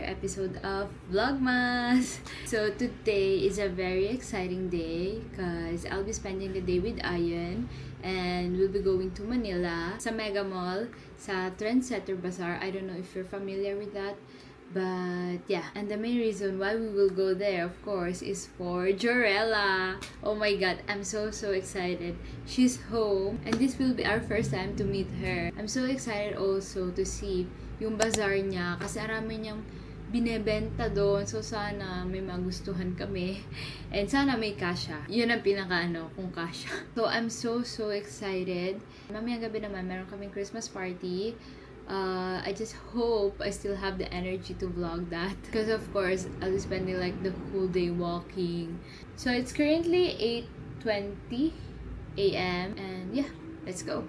episode of Vlogmas! So today is a very exciting day because I'll be spending the day with Ayan and we'll be going to Manila sa Mega Mall sa Trendsetter Bazaar. I don't know if you're familiar with that. But yeah, and the main reason why we will go there, of course, is for Jorella. Oh my god, I'm so excited. She's home and this will be our first time to meet her. I'm so excited also to see yung bazaar niya kasi arami niyang binebenta doon. So sana may magustuhan kami and sana may kasya. Yun ang kung kasya. So I'm so excited. Mamayang gabi naman meron kaming Christmas party. I just hope I still have the energy to vlog that because of course I'll be spending like the whole day walking. So it's currently 8:20 a.m. and yeah, let's go.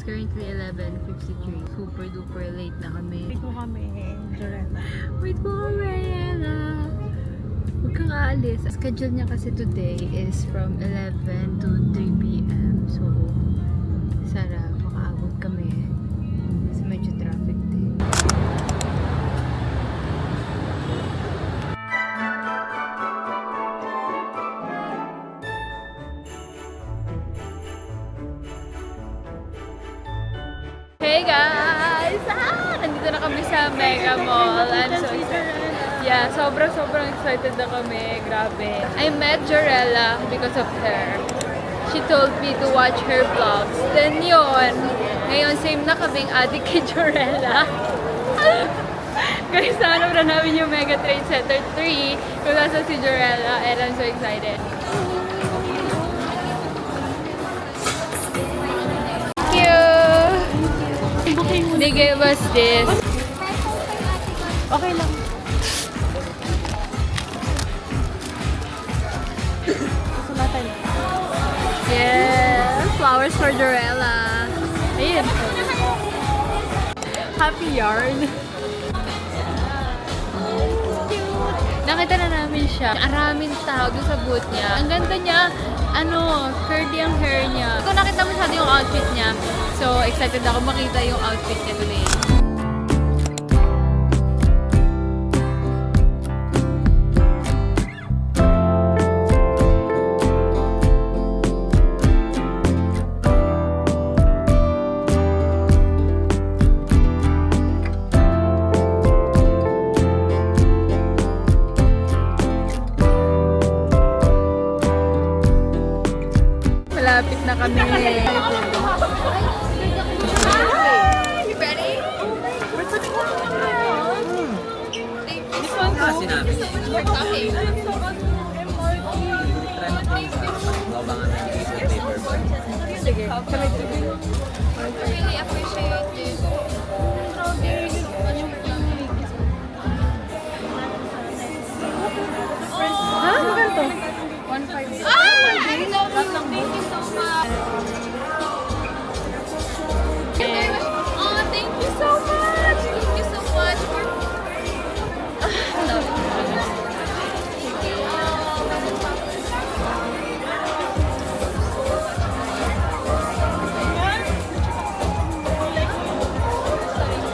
Currently 11:53. Super duper late na kami. Wait mo kami, Jorella. Wait mo kami, Jorella. Huwag kang aalis. Schedule niya kasi today is from 11 to 3 p.m. So, sana makaabot kami. Kasi medyo traffic din. Hey guys! Nandito na kami sa Mega Mall. I'm so excited. Yeah, sobrang excited na kami. Grabe. I met Jorella because of her. She told me to watch her vlogs. Then yun, ngayon same na kaming adik kay Jorella. Guys, nahanap na namin yung Mega Trade Center 3 kung nasa si Jorella and I'm so excited. They gave us this. Okay lang. Susulatan. Yeah, flowers for Jorella. Ayun. Happy yarn. Nakita na namin siya. Araming tao doon sa booth niya. Ang ganda niya. Curly ang hair niya. Kung nakita mo yung outfit niya. So, excited ako makita yung outfit niya today. Malapit na kami. You ready? We're putting one on. This one too. We're talking. Sige. I really appreciate it. Ha? Ano ganito? 1.5. I love you. Thank you so much. Oh, thank you so much. Thank you so much. I love you.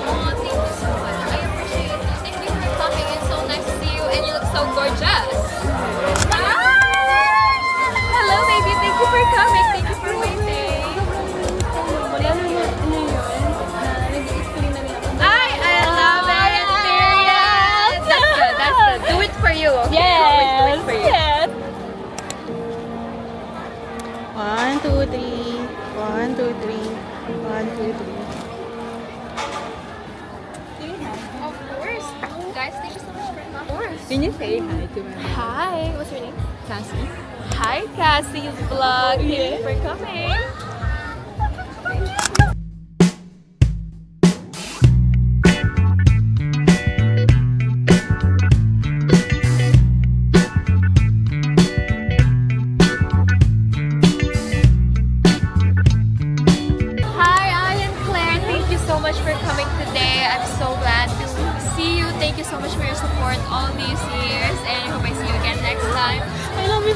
Oh, thank you so much. I appreciate it. Thank you for coming. It's so nice to see you and you look so gorgeous. Hello, baby. Thank you for coming. Thank you for waiting. I love our experience. That's good. That's good. Do it for you. Okay? Always do it for you. Yes. 1, 2, 3. 1, 2, 3. 1, 2, 3. Of course. Guys, thank you so much for coming. Of course. Can you say hi to me? Hi. What's your name? Cassie. Hi, Cassie's vlog. Thank you for coming. Hi, I am Claire. Thank you so much for coming today. I'm so glad to see you. Thank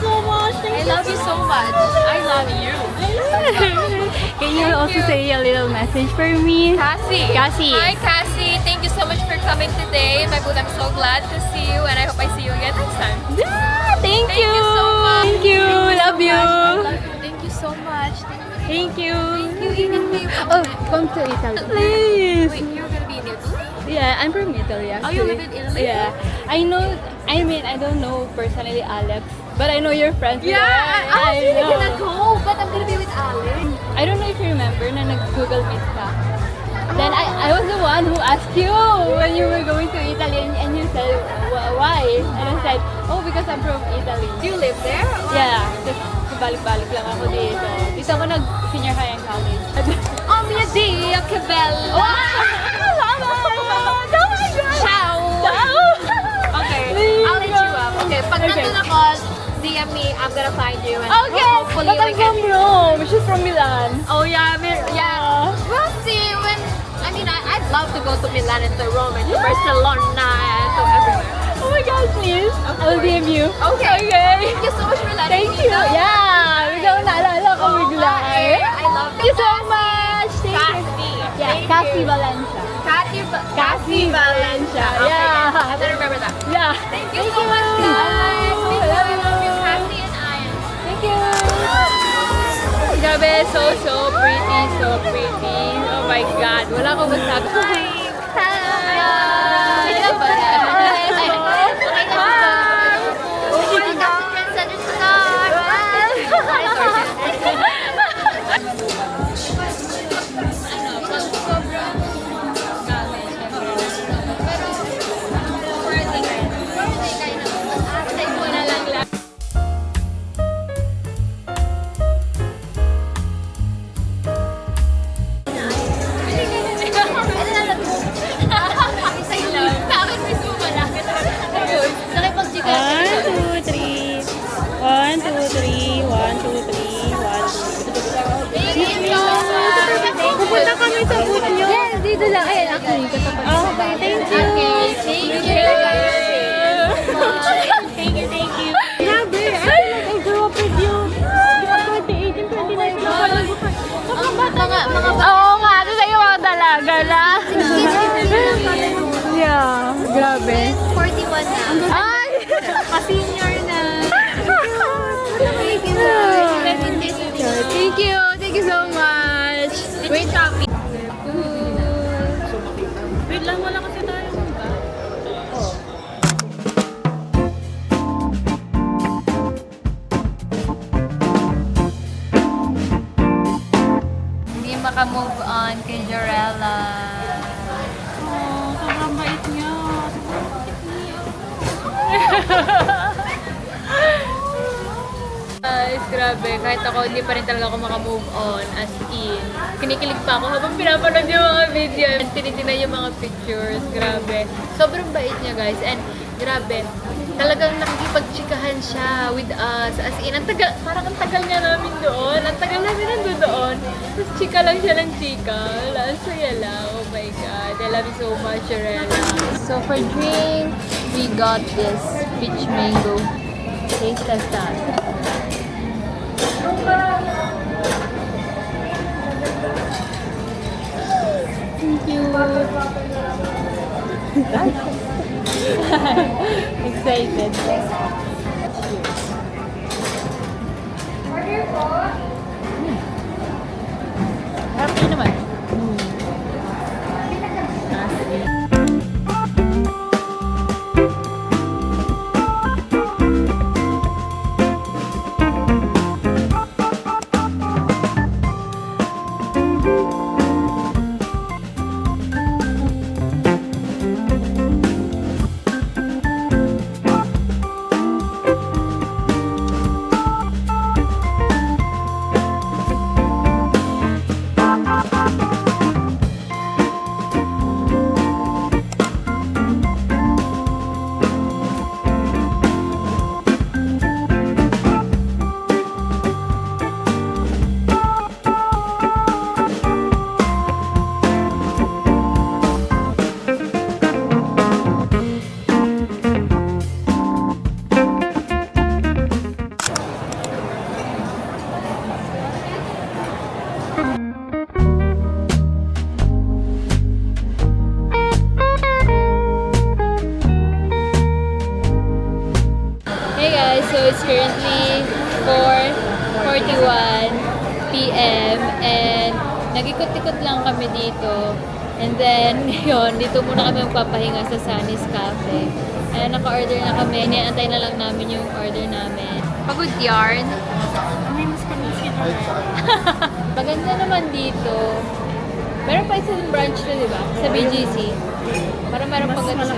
so much. I love you so much. I love you. Can you also say a little message for me? Cassie. Cassie. Hi, Cassie. Thank you so much for coming today. My booth, I'm so glad to see you, and I hope I see you again next time. Yeah, thank Thank you so much. Thank you. Love you. Thank you so much. Thank you. You even me. Oh, come to Italy. Please. Wait, you're gonna be in Italy? Yeah, I'm from Italy actually. Oh, you live in Italy? Yeah. I mean, I don't know personally Alex, but I know your friends. Yeah, I was really gonna go, but I'm gonna be with Alex. I don't know if you remember na nag-Google Meet ka. Then I was the one who asked you when you were going to Italy and you said, why? And I said, oh, because I'm from Italy. Do you live there? Or? Yeah, just balik-balik lang ako dito. Dito ako nag-senior high and college. Oh, mia Dio, che bello! Wow! Oh my God! Ciao! Okay, I'll let you up. Okay, pag Okay. nandun ako, DM me, I'm gonna find you. And Okay, hopefully but we I'm can... from Rome. She's from Milan. Oh yeah, yeah. We'll see when... I mean, I'd love to go to Milan and to Rome and to Barcelona and to everywhere. Oh my God, please. I'll DM you. Okay. Okay. Thank you so much for letting Thank me you. know. Yeah. Bigla ko naalala ko bigla. I love Thank you so much. Thank you. Cassie. Yeah, Thank Cassie you. Valencia. Cassie Valencia. Yeah. I better remember that. Yeah. Thank you so much, guys. Thank you. I love you, Cassie and Ian. Thank you. Grabe, so pretty, so pretty. Oh my God. Wala ko masabi. Hi. Hi. One, two, three. One, two, three. One, two, three. Pupunta kami sa booth nyo. Yes, dito lang. Ayan, actually, katapat. Okay, thank you. Okay, thank you. Thank you, thank you. Grabe, I feel like I grew up with you. 2018, 2019 na pala. Oo nga, ito sa'yo mga dalaga na. Yeah, grabe. 41 na. Ay! Ka-senior na. Thank you. Thank you so much. Wait, copy. Wait lang, wala kasi tayo. Hindi makamove on kay Jorella. Oh, sobrang bait niya. Guys, grabe. Kahit ako, hindi pa rin talaga ako makamove on. As in, kinikilig pa ako habang pinapanood yung mga video. And tinitingnan yung mga pictures. Grabe. Sobrang bait niya, guys. And grabe, talagang nakikipagchikahan siya with us. As in, ang tagal, parang ang tagal niya namin doon. Ang tagal namin nandun doon. Tapos chika lang siya ng chika. Wala, ang saya lang. Oh my God. I love you so much, Jorella. So for drink, we got this peach mango. Taste test that. Thank you. Excited. Happy naman. So it's currently 4:41 p.m. and nag-ikot-ikot lang kami dito. And then, yun, dito muna kami magpapahinga sa Sunny's Cafe. And naka-order na kami. Niantay na lang namin yung order namin. Pagod yarn. Maganda naman dito. Meron pa isang branch na, di ba? Sa BGC. Para meron pa ganito.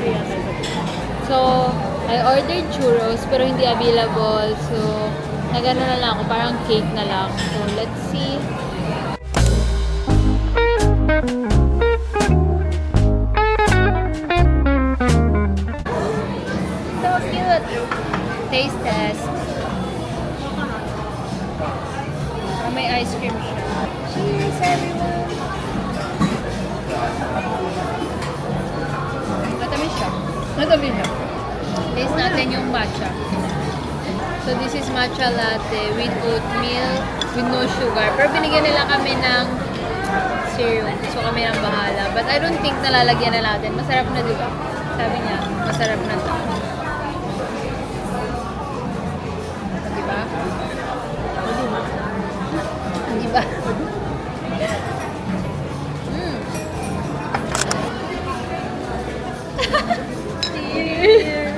So, I ordered churros pero hindi available. So, nagano na lang ako. Parang cake na lang. So, let's see. So cute! Taste test. Oh, may ice cream siya. Cheers, everyone! Matamis siya. Matamis siya. Taste natin yung matcha. So this is matcha latte with oatmeal, with no sugar. Pero binigyan nila kami ng syrup. So kami ang bahala. But I don't think nalalagyan na natin. Masarap na, di ba? Sabi niya, masarap na to. Di ba? Di ba? Cheers!